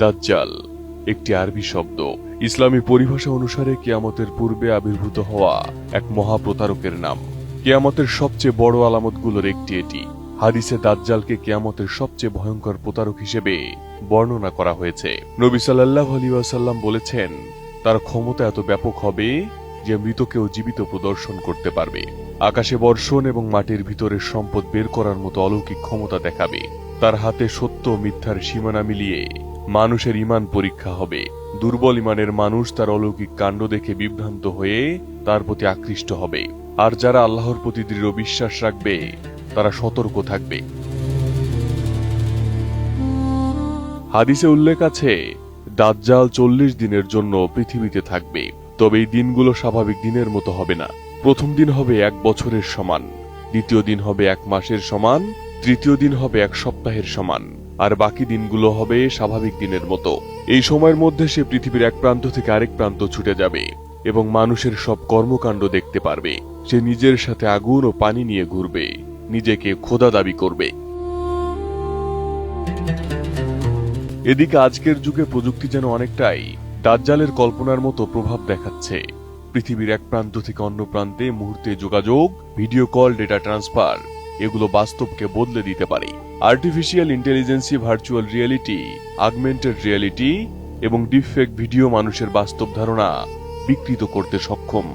দাজ্জাল একটি আরবি শব্দ। ইসলামী পরিভাষা অনুসারে কিয়ামতের পূর্বে আবির্ভূত হওয়া এক মহাপ্রতারকের নাম। কিয়ামতের সবচেয়ে বড় আলামতগুলোর একটি এটি। হাদিসে দাজ্জালকে কিয়ামতের সবচেয়ে ভয়ঙ্কর প্রতারক হিসেবে বর্ণনা করা হয়েছে। নবী সাল্লাল্লাহু আলাইহি ওয়াসাল্লাম বলেছেন, তার ক্ষমতা এত ব্যাপক হবে যে মৃতকেও জীবিত প্রদর্শন করতে পারবে। আকাশে বর্ষণ এবং মাটির ভিতরের সম্পদ বের করার মতো অলৌকিক ক্ষমতা দেখাবে। তার হাতে সত্য মিথ্যার সীমানা মিলিয়ে মানুষের ঈমান পরীক্ষা হবে। দুর্বল ঈমানের মানুষ তার অলৌকিক কাণ্ড দেখে বিভ্রান্ত হয়ে তার প্রতি আকৃষ্ট হবে, আর যারা আল্লাহর প্রতি দৃঢ় বিশ্বাস রাখবে তারা সতর্ক থাকবে। হাদিসে উল্লেখ আছে, দাজ্জাল 40 দিনের জন্য পৃথিবীতে থাকবে। তবে এই দিনগুলো স্বাভাবিক দিনের মতো হবে না। প্রথম দিন হবে 1 বছরের সমান, দ্বিতীয় দিন হবে 1 মাসের সমান, তৃতীয় দিন হবে 1 সপ্তাহের সমান, আর বাকি দিনগুলো হবে স্বাভাবিক দিনের মতো। এই সময়ের মধ্যে সে পৃথিবীর এক প্রান্ত থেকে আরেক প্রান্ত ছুটে যাবে এবং মানুষের সব কর্মকাণ্ড দেখতে পারবে। সে নিজের সাথে আগুন ও পানি নিয়ে ঘুরবে, নিজেকে খোদা দাবি করবে। এদিকে আজকের যুগে প্রযুক্তি যেন অনেকটাই দাজ্জালের কল্পনার মতো প্রভাব দেখাচ্ছে। পৃথিবীর এক প্রান্ত থেকে অন্য প্রান্তে মুহূর্তে যোগাযোগ, ভিডিও কল, ডেটা ট্রান্সফার এগুলো বাস্তবকে বদলে দিতে পারে। Artificial ইন্টেলিজেন্সি, virtual reality, augmented reality এবং ডিপফেক ভিডিও মানুষের বাস্তব ধারণা বিকৃত করতে সক্ষম।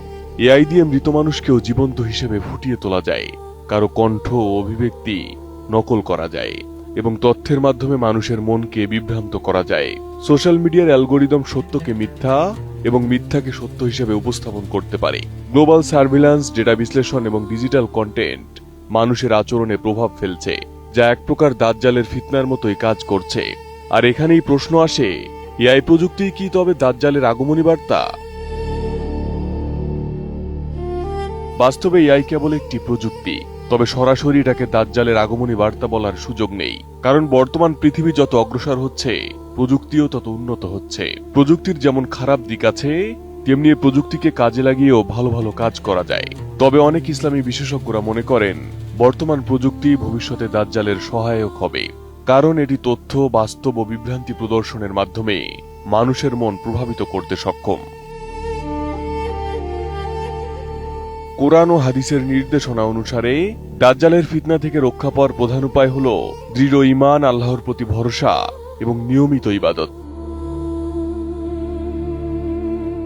এআই দিয়ে মৃত মানুষকেও জীবন্ত হিসেবে ফুটিয়ে তোলা যায়, কারো কণ্ঠ ও অভিব্যক্তি নকল করা যায় এবং তথ্যের মাধ্যমে মানুষের মনকে বিভ্রান্ত করা যায়। সোশ্যাল মিডিয়ার অ্যালগোরিদম সত্যকে মিথ্যা এবং মিথ্যাকে সত্য হিসেবে উপস্থাপন করতে পারে। গ্লোবাল সার্ভিল্যান্স, ডেটা বিশ্লেষণ এবং ডিজিটাল কন্টেন্ট মানুষের আচরণে প্রভাব ফেলছে, যা এক প্রকার দাজ্জালের ফিতনার মতোই কাজ করছে। আর এখানেই প্রশ্ন আসে, এআই প্রযুক্তি কি তবে দাজ্জালের আগমনী বার্তা? বাস্তবে এআই কেবল একটি প্রযুক্তি, তবে সরাসরি এটাকে দাজ্জালের আগমনী বার্তা বলার সুযোগ নেই। কারণ বর্তমান পৃথিবী যত অগ্রসর হচ্ছে, প্রযুক্তিও তত উন্নত হচ্ছে। প্রযুক্তির যেমন খারাপ দিক আছে, তেমনি এই প্রযুক্তিকে কাজে লাগিয়েও ভালো ভালো কাজ করা যায়। তবে অনেক ইসলামী বিশেষজ্ঞরা মনে করেন, বর্তমান প্রযুক্তি ভবিষ্যতে দাজ্জালের সহায়ক হবে, কারণ এটি তথ্য, বাস্তব ও বিভ্রান্তি প্রদর্শনের মাধ্যমে মানুষের মন প্রভাবিত করতে সক্ষম। কোরআন ও হাদিসের নির্দেশনা অনুসারে দাজ্জালের ফিতনা থেকে রক্ষা পাওয়ার প্রধান উপায় হল দৃঢ় ঈমান, আল্লাহর প্রতি ভরসা এবং নিয়মিত ইবাদত।